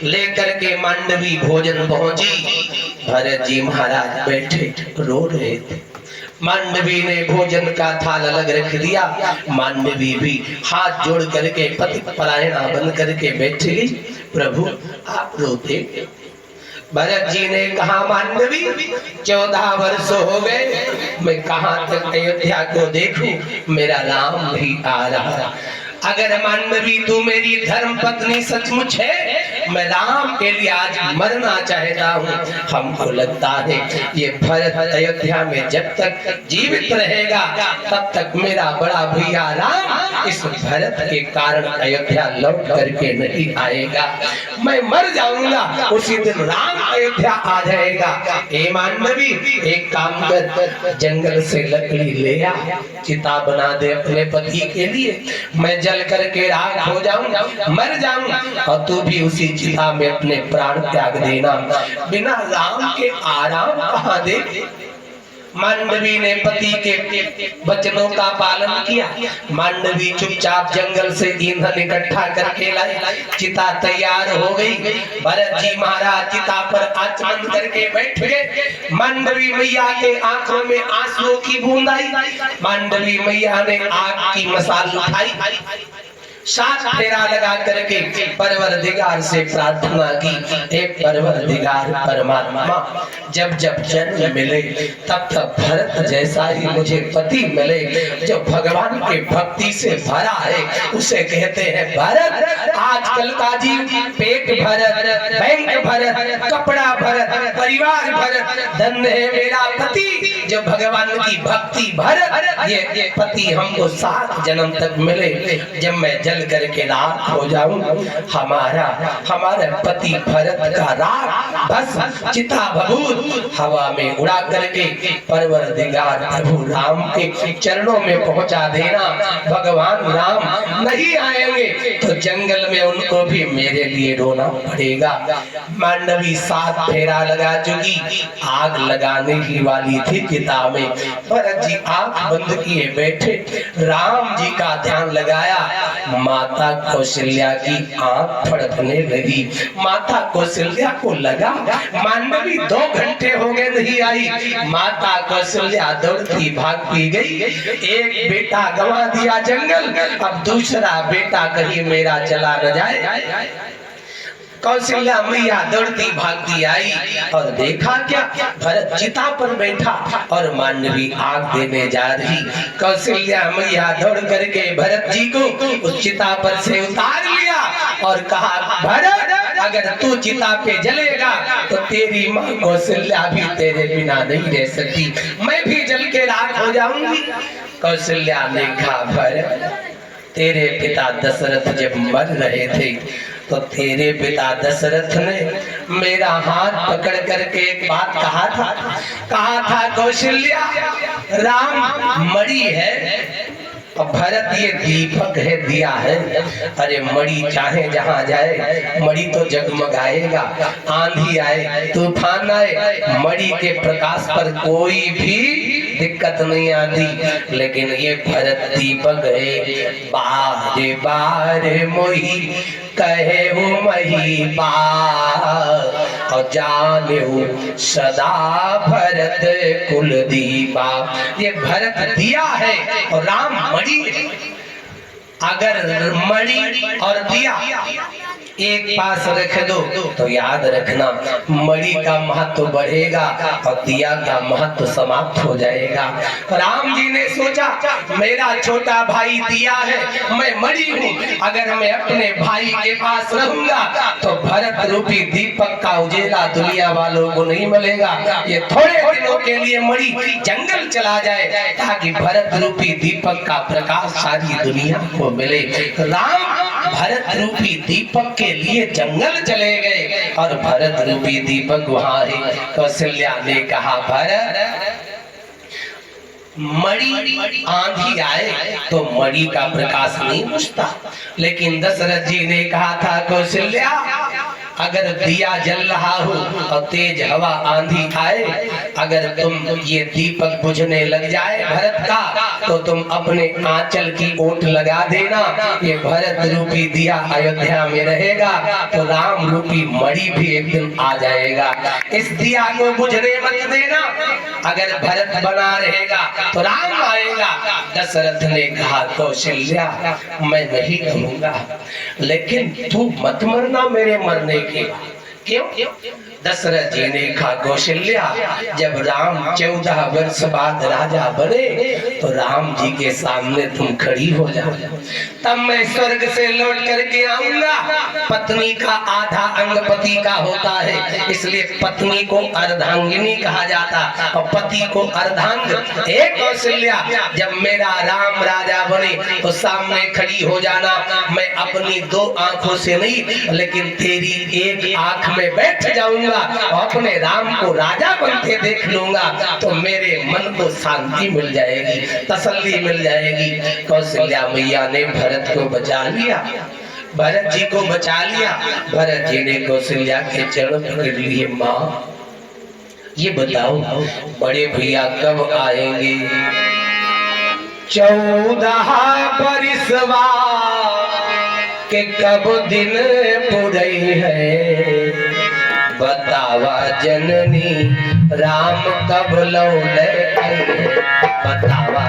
लेकर के मांडवी भोजन पहुंची। भरत जी महाराज बैठे रो रहे थे। मांडवी ने भोजन का थाल अलग रख दिया। मांडवी भी हाथ जोड़ करके पति परायणा बन करके बैठ गई। प्रभु आप रोते। भरत जी ने कहा मांडवी 14 वर्ष हो गए, मैं कहां तक अयोध्या को देखूं, मेरा राम भी आ रहा। अगर मांडवी तू मेरी धर्म पत्नी सचमुच है, मैं राम के लिए आज मरना चाहता हूँ। हमको लगता है ये भरत अयोध्या में जब तक जीवित रहेगा तब तक मेरा बड़ा भैया राम इस भरत के कारण अयोध्या लौट करके नहीं आएगा। मैं मर जाऊंगा, उसी दिन राम अयोध्या आ जाएगा। ए मांडवी एक काम कर, जंगल से लकड़ी ले आ, चिता बना दे अपने पति के लिए। मैं जल करके राख हो जाऊं, मर जाऊं, और तू भी उसी चिता में अपने प्राण त्याग देना। बिना राम के आराम कहां दे। मांडवी ने पति के वचनों का पालन किया। मांडवी चुपचाप जंगल से ईंधन इकट्ठा करके लाई। चिता तैयार हो गई। भरत जी महाराज चिता पर आचमन करके बैठ गए। मांडवी मैया के आंखों में आंसुओं की बूंद आई। मांडवी मैया ने आग की मसाल उठाई, 7 फेरा लगा करके परवरदिगार से प्रार्थना की, हे परवरदिगार परमात्मा, जब जब जन्म मिले तब तब भरत जैसा ही मुझे पति मिले, जो भगवान के भक्ति से भरा है, उसे कहते हैं भरत। आजकल का जी पेट भरत, बैंक भरत, कपड़ा भरत, परिवार भरत, धन्य है मेरा पति जो भगवान की भक्ति भरत। ये पति हमको 7 जन्म तक मिले। जब मैं जल करके राख हो जाऊं, हमारा पति भरत का राख बस चिता भभूत हवा में उड़ा करके परवरदिगार प्रभु राम के चरणों में पहुंचा देना। भगवान राम नहीं आएंगे तो जंगल में उनको भी मेरे लिए रोना पड़ेगा। मांडवी 7 फेरा लगा चुकी, आग लगाने ही वाली थी चिता में। भरत जी आंख बंद किए बैठे, राम जी का ध्यान लगाया। माता कौशल्या की आंख फड़कने लगी। माता कौशल्या को लगा मांडवी 2 घंटे हो गए नहीं आई। माता कौशल्या दौड़ती भागती गई। एक बेटा गंवा दिया जंगल, अब दूसरा बेटा कहीं मेरा चला न जाए। कौशल्या मैया दौड़ती भागती आई और देखा क्या, भरत चिता पर बैठा और मांडवी आग देने जा रही। कौशल्या मैया दौड़ करके भरत जी को उस चिता पर से उतार लिया और कहा, भरत अगर तू चिता पे जलेगा तो तेरी माँ कौशल्या भी तेरे बिना नहीं रह सकती, मैं भी जल के राख हो जाऊंगी। कौशल्या ने कहा, भरत तेरे पिता दशरथ जब मर रहे थे तो तेरे पिता दशरथ ने मेरा हाथ पकड़ करके एक बात कहा था कौशल्या, राम मणि है और भरत ये दीपक है, दिया है। अरे मणि चाहे जहां जाए मणि तो जगमगाएगा, आंधी आए तूफान आए मणि के प्रकाश पर कोई भी दिक्कत नहीं आती। लेकिन ये भरत दीपक है। बारे बारे मोही कहे वो मही बार और जाने हो सदा भरत कुल दीपा। ये भरत दिया है और राम मणि। अगर मणि और दिया एक पास रख दो तो याद रखना मणि का महत्व बढ़ेगा और दिया का महत्व समाप्त हो जाएगा। राम जी ने सोचा मेरा छोटा भाई दिया है, मैं मणि हूँ, अगर मैं अपने भाई के पास रहूंगा तो भरत रूपी दीपक का उजेला दुनिया वालों को नहीं मिलेगा। ये थोड़े दिनों के लिए मणि जंगल चला जाए ताकि भरत रूपी दीपक का प्रकाश सारी दुनिया को मिले। राम भरत रूपी दीपक के लिए जंगल चले गए और भरत रूपी दीपक वहां है। कौशल्या ने कहा, भरत मणि आंधी आए तो मणि का प्रकाश नहीं बुझता, लेकिन दशरथ जी ने कहा था कौशल्या अगर दिया जल रहा हो और तेज हवा आंधी आए, अगर तुम ये दीपक बुझने लग जाए भरत का, तो तुम अपने आंचल की ओट लगा देना। ये भरत रूपी दिया अयोध्या में रहेगा तो राम रूपी मणि भी एक दिन आ जाएगा। इस दिया को बुझने मत देना। अगर भरत बना रहेगा तो राम आएगा। दशरथ ने कहा कौशल्या मैं नहीं कहूंगा, लेकिन तू मत मरना मेरे मरने के बाद। क्यों? दशरथ जी ने कहा कौशल्या जब राम 14 वर्ष बाद राजा बने तो राम जी के सामने तुम खड़ी हो जाओ, तब मैं स्वर्ग से लौट करके आऊंगा। पत्नी का आधा अंग पति का होता है, इसलिए पत्नी को अर्धांगिनी कहा जाता और पति को अर्धांग। एक कौशल्या जब मेरा राम राजा बने तो सामने खड़ी हो जाना। मैं अपनी 2 आंखों से नहीं लेकिन तेरी एक आंख में बैठ जाऊंगा और अपने राम को राजा बनते देख लूंगा, तो मेरे मन को शांति मिल जाएगी, तसल्ली मिल जाएगी। कौशल्या मैया ने भरत को बचा लिया, भरत जी को बचा लिया। भरत जी ने कौशल्या के चरण पकड़ लिए। माँ ये बताओ बड़े भैया कब आएंगे? 14 बरिसवा के कब दिन पुरई है, बतावा जननी राम कब लौटे, बतावा।